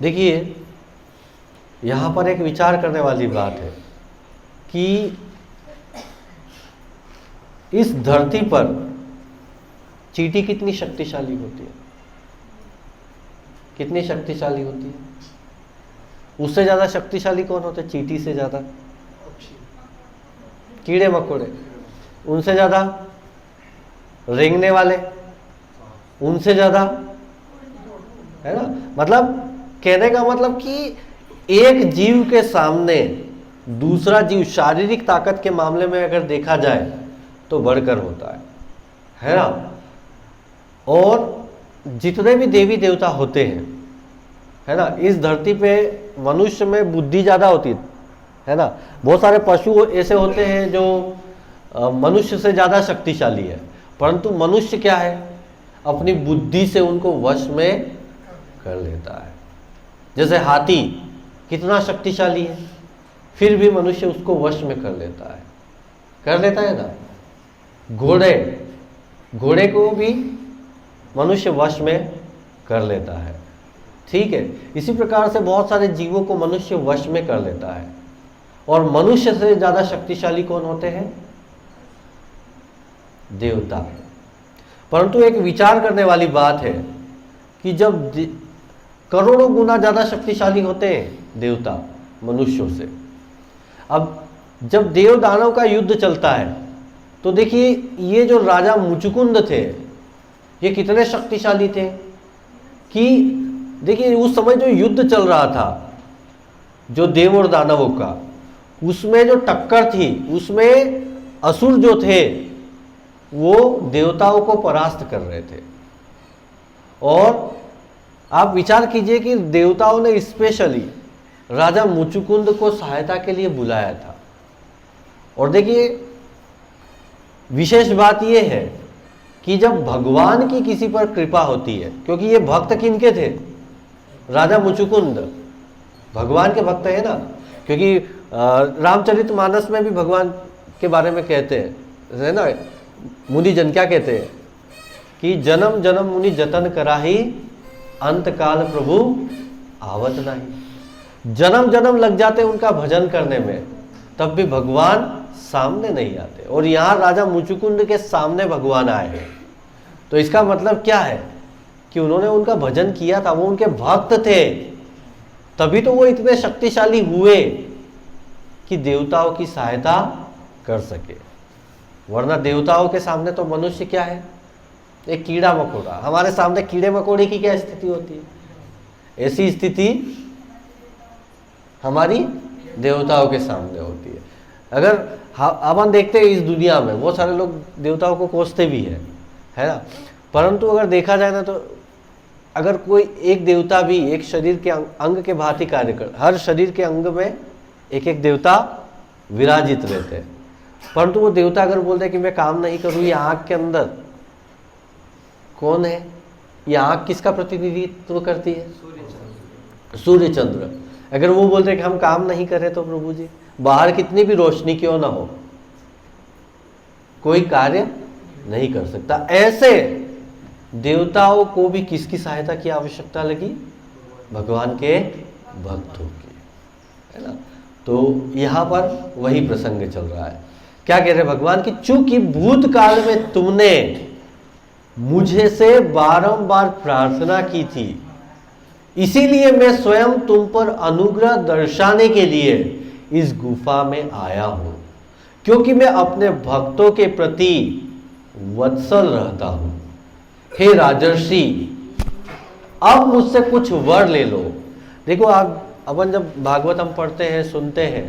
देखिए, यहाँ पर एक विचार करने वाली बात है कि इस धरती पर चींटी कितनी शक्तिशाली होती है, कितनी शक्तिशाली होती है। उससे ज्यादा शक्तिशाली कौन होते हैं? चींटी से ज्यादा कीड़े मकोड़े, उनसे ज्यादा रेंगने वाले, उनसे ज्यादा, है ना। मतलब कहने का मतलब कि एक जीव के सामने दूसरा जीव शारीरिक ताकत के मामले में अगर देखा जाए तो बढ़कर होता है ना। और जितने भी देवी देवता होते हैं, है ना, इस धरती पे मनुष्य में बुद्धि ज्यादा होती है ना। बहुत सारे पशु ऐसे होते हैं जो मनुष्य से ज्यादा शक्तिशाली है, परंतु मनुष्य क्या है, अपनी बुद्धि से उनको वश में कर लेता है। जैसे हाथी कितना शक्तिशाली है, फिर भी मनुष्य उसको वश में कर लेता है ना। घोड़े को भी मनुष्य वश में कर लेता है, ठीक है। इसी प्रकार से बहुत सारे जीवों को मनुष्य वश में कर लेता है। और मनुष्य से ज्यादा शक्तिशाली कौन होते हैं? देवता। परंतु एक विचार करने वाली बात है कि जब करोड़ों गुना ज्यादा शक्तिशाली होते हैं देवता मनुष्यों से, अब जब देव दानव का युद्ध चलता है तो देखिए ये जो राजा मुचुकुंद थे, ये कितने शक्तिशाली थे कि देखिए उस समय जो युद्ध चल रहा था जो देव और दानवों का, उसमें जो टक्कर थी उसमें असुर जो थे वो देवताओं को परास्त कर रहे थे। और आप विचार कीजिए कि देवताओं ने स्पेशली राजा मुचुकुंद को सहायता के लिए बुलाया था। और देखिए विशेष बात यह है कि जब भगवान की किसी पर कृपा होती है, क्योंकि ये भक्त किनके थे? राजा मुचुकुंद भगवान के भक्त है ना। क्योंकि रामचरितमानस में भी भगवान के बारे में कहते हैं, है ना। मुनि जन क्या कहते हैं कि जन्म जन्म मुनि जतन कराही, अंत काल प्रभु आवत नहीं। जन्म जन्म लग जाते उनका भजन करने में, तब भी भगवान सामने नहीं आते। और यहाँ राजा मुचुकुंद के सामने भगवान आए हैं, तो इसका मतलब क्या है कि उन्होंने उनका भजन किया था, वो उनके भक्त थे, तभी तो वो इतने शक्तिशाली हुए कि देवताओं की सहायता कर सके। वरना देवताओं के सामने तो मनुष्य क्या है? एक कीड़ा मकोड़ा। हमारे सामने कीड़े मकोड़े की क्या स्थिति होती है? ऐसी स्थिति हमारी देवताओं के सामने होती है। अगर अपन देखते हैं इस दुनिया में बहुत सारे लोग देवताओं को कोसते भी है ना। परंतु अगर देखा जाए ना, तो अगर कोई एक देवता भी एक शरीर के अंग के भांति कार्य कर, हर शरीर के अंग में एक एक देवता विराजित रहते हैं, परंतु वो देवता अगर बोलते हैं कि मैं काम नहीं करूँ, ये आँख के अंदर कौन है? ये आँख किसका प्रतिनिधित्व करती है? सूर्य चंद्र। अगर वो बोलते हैं कि हम काम नहीं करें, तो प्रभु जी बाहर कितनी भी रोशनी क्यों ना हो, कोई कार्य नहीं कर सकता। ऐसे देवताओं को भी किसकी सहायता की आवश्यकता लगी? भगवान के भक्तों की, है ना। तो यहाँ पर वही प्रसंग चल रहा है। क्या कह रहे भगवान की? चूंकि भूतकाल में तुमने मुझे से बारंबार प्रार्थना की थी, इसीलिए मैं स्वयं तुम पर अनुग्रह दर्शाने के लिए इस गुफा में आया हूं, क्योंकि मैं अपने भक्तों के प्रति वत्सल रहता हूं। हे राजर्षि, अब मुझसे कुछ वर ले लो। देखो आप अपन जब भागवत हम पढ़ते हैं, सुनते हैं,